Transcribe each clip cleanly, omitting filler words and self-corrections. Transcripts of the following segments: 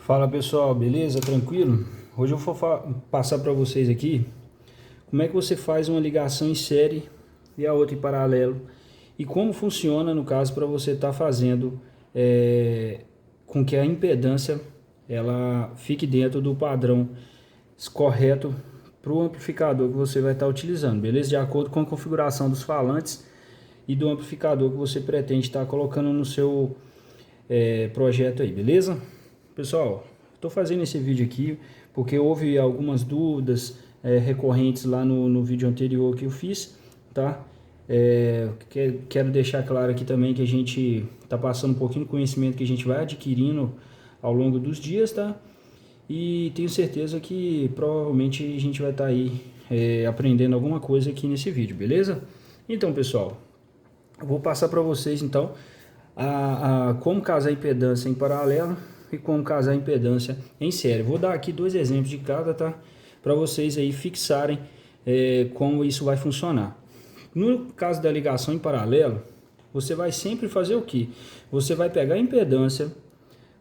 Fala pessoal, beleza? Tranquilo? Hoje eu vou passar para vocês aqui como é que você faz uma ligação em série e a outra em paralelo e como funciona no caso para você estar fazendo com que a impedância ela fique dentro do padrão correto para o amplificador que você vai estar utilizando, beleza? De acordo com a configuração dos falantes e do amplificador que você pretende estar colocando no seu projeto aí, beleza? Pessoal, estou fazendo esse vídeo aqui porque houve algumas dúvidas recorrentes lá no vídeo anterior que eu fiz, tá? Quero deixar claro aqui também que a gente está passando um pouquinho do conhecimento que a gente vai adquirindo ao longo dos dias, tá? E tenho certeza que provavelmente a gente vai estar aí aprendendo alguma coisa aqui nesse vídeo, beleza? Então, pessoal, eu vou passar para vocês então como casar impedância em paralelo e como casar impedância em série. Vou dar aqui dois exemplos de cada, tá? Para vocês aí fixarem como isso vai funcionar. No caso da ligação em paralelo, você vai sempre fazer o que? Você vai pegar a impedância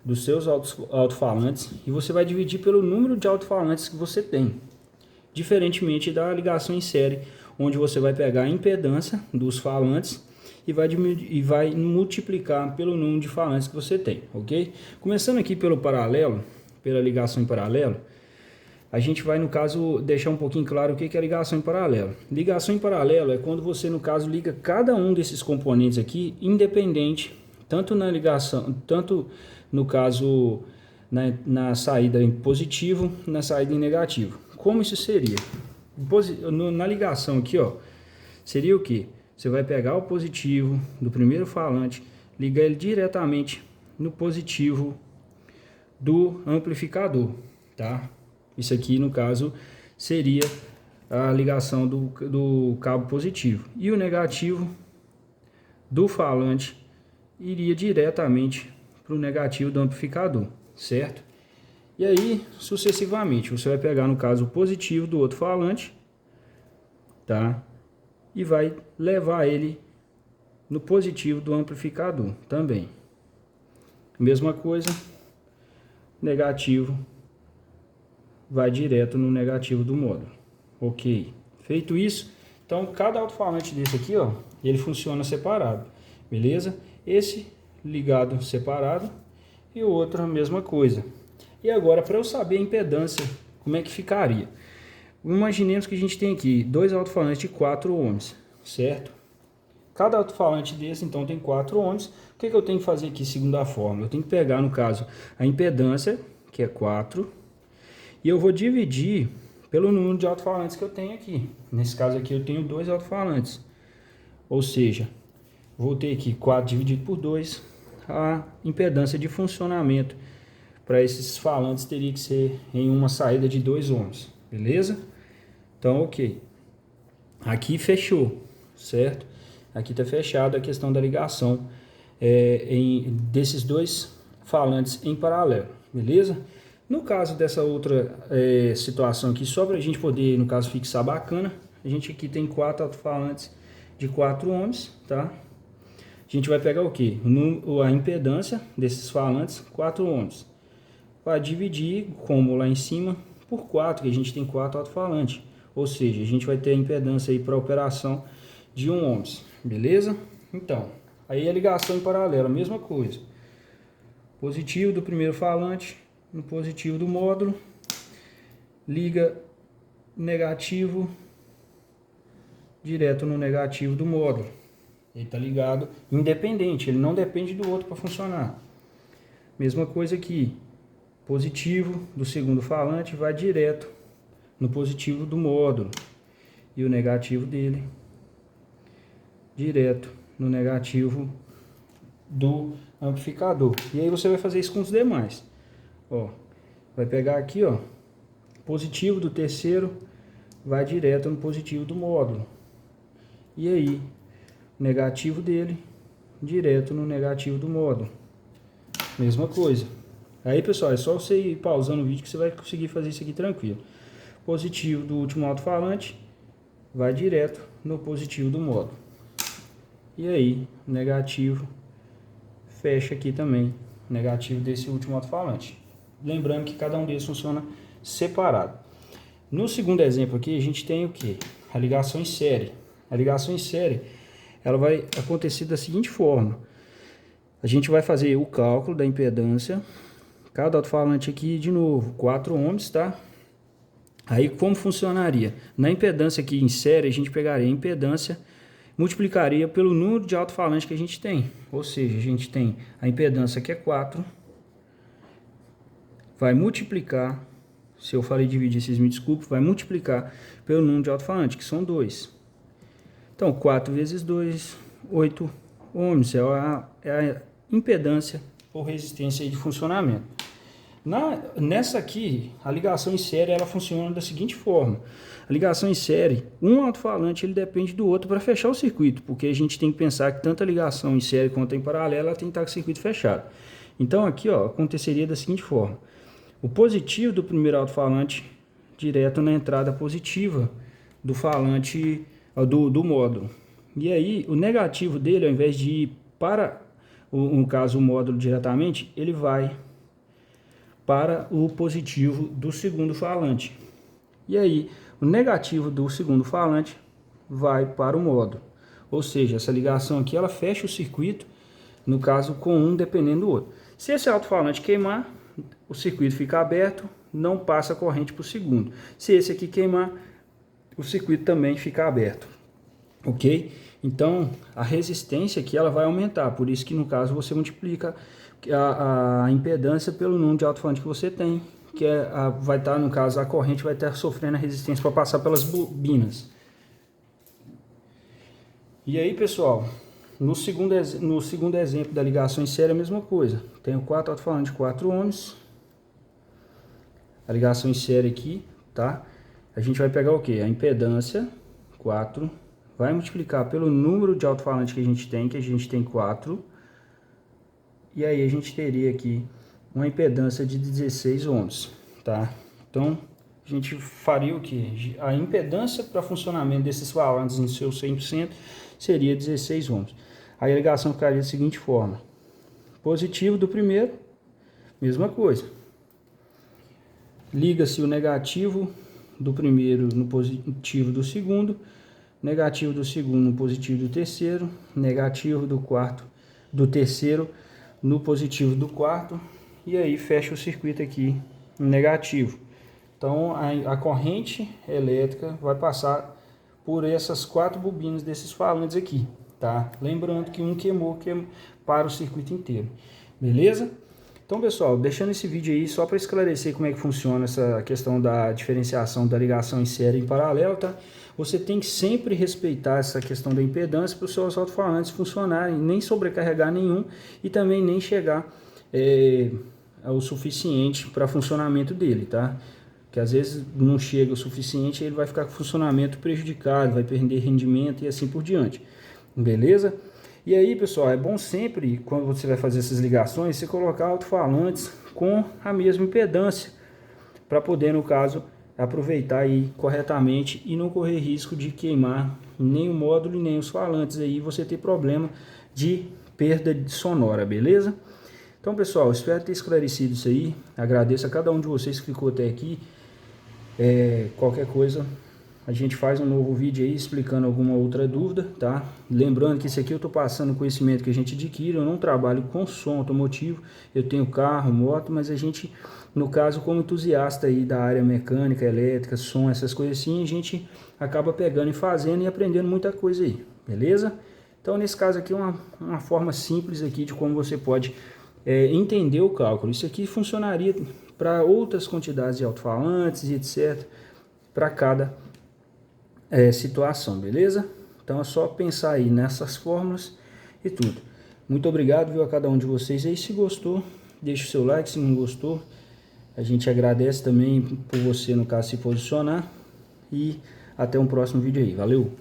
dos seus alto-falantes e você vai dividir pelo número de alto-falantes que você tem. Diferentemente da ligação em série, onde você vai pegar a impedância dos falantes e vai multiplicar pelo número de falantes que você tem, ok? Começando aqui pelo paralelo, pela ligação em paralelo, a gente vai, no caso, deixar um pouquinho claro o que é ligação em paralelo. Ligação em paralelo é quando você, no caso, liga cada um desses componentes aqui, independente, tanto na ligação, tanto no caso, na saída em positivo, na saída em negativo. Como isso seria? Na ligação aqui, ó, seria o que? Você vai pegar o positivo do primeiro falante, ligar ele diretamente no positivo do amplificador, tá? Isso aqui, no caso, seria a ligação do cabo positivo. E o negativo do falante iria diretamente para o negativo do amplificador, certo? E aí, sucessivamente, você vai pegar, no caso, o positivo do outro falante, tá? E vai levar ele no positivo do amplificador também. Mesma coisa, negativo vai direto no negativo do módulo. Ok. Feito isso, então cada alto-falante desse aqui, ó, ele funciona separado, beleza? Esse ligado separado e o outro a mesma coisa. E agora, para eu saber a impedância, como é que ficaria? Imaginemos que a gente tem aqui dois alto-falantes de 4 ohms, certo? Cada alto-falante desse, então, tem 4 ohms. O que eu tenho que fazer aqui, segundo a fórmula? Eu tenho que pegar, no caso, a impedância, que é 4, e eu vou dividir pelo número de alto-falantes que eu tenho aqui. Nesse caso aqui, eu tenho dois alto-falantes. Ou seja, vou ter aqui 4 dividido por 2, a impedância de funcionamento para esses falantes teria que ser em uma saída de 2 ohms, beleza? Então, ok. Aqui fechou, certo? Aqui está fechado a questão da ligação desses dois falantes em paralelo, beleza? No caso dessa outra situação aqui, só para a gente poder, no caso, fixar bacana, a gente aqui tem 4 alto-falantes de 4 ohms, tá? A gente vai pegar o que? A impedância desses falantes, 4 ohms. Vai dividir, como lá em cima, por 4, que a gente tem 4 alto-falantes. Ou seja, a gente vai ter a impedância aí para operação de 1 ohms, beleza? Então, aí a ligação em paralelo, a mesma coisa. Positivo do primeiro falante no positivo do módulo, liga negativo direto no negativo do módulo. Ele está ligado independente, ele não depende do outro para funcionar. Mesma coisa aqui, positivo do segundo falante vai direto no positivo do módulo e o negativo dele direto no negativo do amplificador. E aí você vai fazer isso com os demais. Ó, vai pegar aqui, ó, positivo do terceiro vai direto no positivo do módulo. E aí, negativo dele direto no negativo do módulo. Mesma coisa. Aí, pessoal, é só você ir pausando o vídeo que você vai conseguir fazer isso aqui tranquilo. Positivo do último alto-falante vai direto no positivo do módulo. E aí, negativo fecha aqui também, negativo desse último alto-falante. lembrando que cada um deles funciona separado. No segundo exemplo aqui, a gente tem o que? A ligação em série. A ligação em série, ela vai acontecer da seguinte forma. A gente vai fazer o cálculo da impedância. Cada alto-falante aqui, de novo, 4 ohms, tá? Aí como funcionaria? Na impedância aqui em série, a gente pegaria a impedância, multiplicaria pelo número de alto-falante que a gente tem. Ou seja, a gente tem a impedância que é 4, vai multiplicar, se eu falei dividir, vocês me desculpem, vai multiplicar pelo número de alto-falante, que são 2. Então, 4 vezes 2, 8 ohms, é a impedância ou resistência de funcionamento. Nessa aqui, a ligação em série, ela funciona da seguinte forma. A ligação em série, um alto-falante ele depende do outro para fechar o circuito, porque a gente tem que pensar que tanto a ligação em série quanto em paralelo, ela tem que estar com o circuito fechado. Então aqui, ó, aconteceria da seguinte forma. O positivo do primeiro alto-falante direto na entrada positiva do falante do módulo. E aí, o negativo dele, ao invés de ir para, no caso, o módulo diretamente, ele vai para o positivo do segundo falante. E aí, o negativo do segundo falante vai para o módulo. Ou seja, essa ligação aqui, ela fecha o circuito, no caso, com um dependendo do outro. Se esse alto-falante queimar, o circuito fica aberto, não passa a corrente para o segundo. Se esse aqui queimar, o circuito também fica aberto. Ok? Então, a resistência aqui ela vai aumentar, por isso que no caso você multiplica a impedância pelo número de alto-falante que você tem, que vai estar, no caso, a corrente vai estar sofrendo a resistência para passar pelas bobinas. E aí, pessoal, no segundo exemplo da ligação em série é a mesma coisa. Tenho 4 alto-falantes de 4 ohms. A ligação em série aqui, tá? A gente vai pegar o que? A impedância, 4, vai multiplicar pelo número de alto-falante que a gente tem 4. E aí a gente teria aqui uma impedância de 16 ohms, tá? Então, a gente faria o que? A impedância para funcionamento desses falantes em seu 100% seria 16 ohms. Aí a ligação ficaria da seguinte forma. Positivo do primeiro, mesma coisa. Liga-se o negativo do primeiro no positivo do segundo, negativo do segundo no positivo do terceiro, negativo do terceiro no positivo do quarto, e aí fecha o circuito aqui negativo. Então a corrente elétrica vai passar por essas 4 bobinas desses falantes aqui, tá? Lembrando que um queimou para o circuito inteiro, beleza? Então, pessoal, deixando esse vídeo aí só para esclarecer como é que funciona essa questão da diferenciação da ligação em série e em paralelo, tá? Você tem que sempre respeitar essa questão da impedância para os seus alto-falantes funcionarem, nem sobrecarregar nenhum e também nem chegar ao suficiente para funcionamento dele, tá? Que às vezes não chega o suficiente, ele vai ficar com funcionamento prejudicado, vai perder rendimento e assim por diante, beleza? E aí, pessoal, é bom sempre, quando você vai fazer essas ligações, você colocar alto-falantes com a mesma impedância, para poder, no caso, aproveitar aí corretamente e não correr risco de queimar nem o módulo e nem os falantes, aí você ter problema de perda sonora, beleza? Então, pessoal, espero ter esclarecido isso aí, agradeço a cada um de vocês que ficou até aqui. Qualquer coisa, a gente faz um novo vídeo aí explicando alguma outra dúvida, tá? Lembrando que isso aqui eu tô passando o conhecimento que a gente adquire, eu não trabalho com som automotivo, eu tenho carro, moto, mas a gente, no caso, como entusiasta aí da área mecânica, elétrica, som, essas coisas assim, a gente acaba pegando e fazendo e aprendendo muita coisa aí, beleza? Então, nesse caso aqui, uma forma simples aqui de como você pode entender o cálculo. Isso aqui funcionaria para outras quantidades de alto-falantes e etc, para cada situação, beleza? Então é só pensar aí nessas fórmulas e tudo. Muito obrigado, viu, a cada um de vocês aí. Se gostou, deixa o seu like. Se não gostou, a gente agradece também por você, no caso, se posicionar. E até um próximo vídeo aí. Valeu!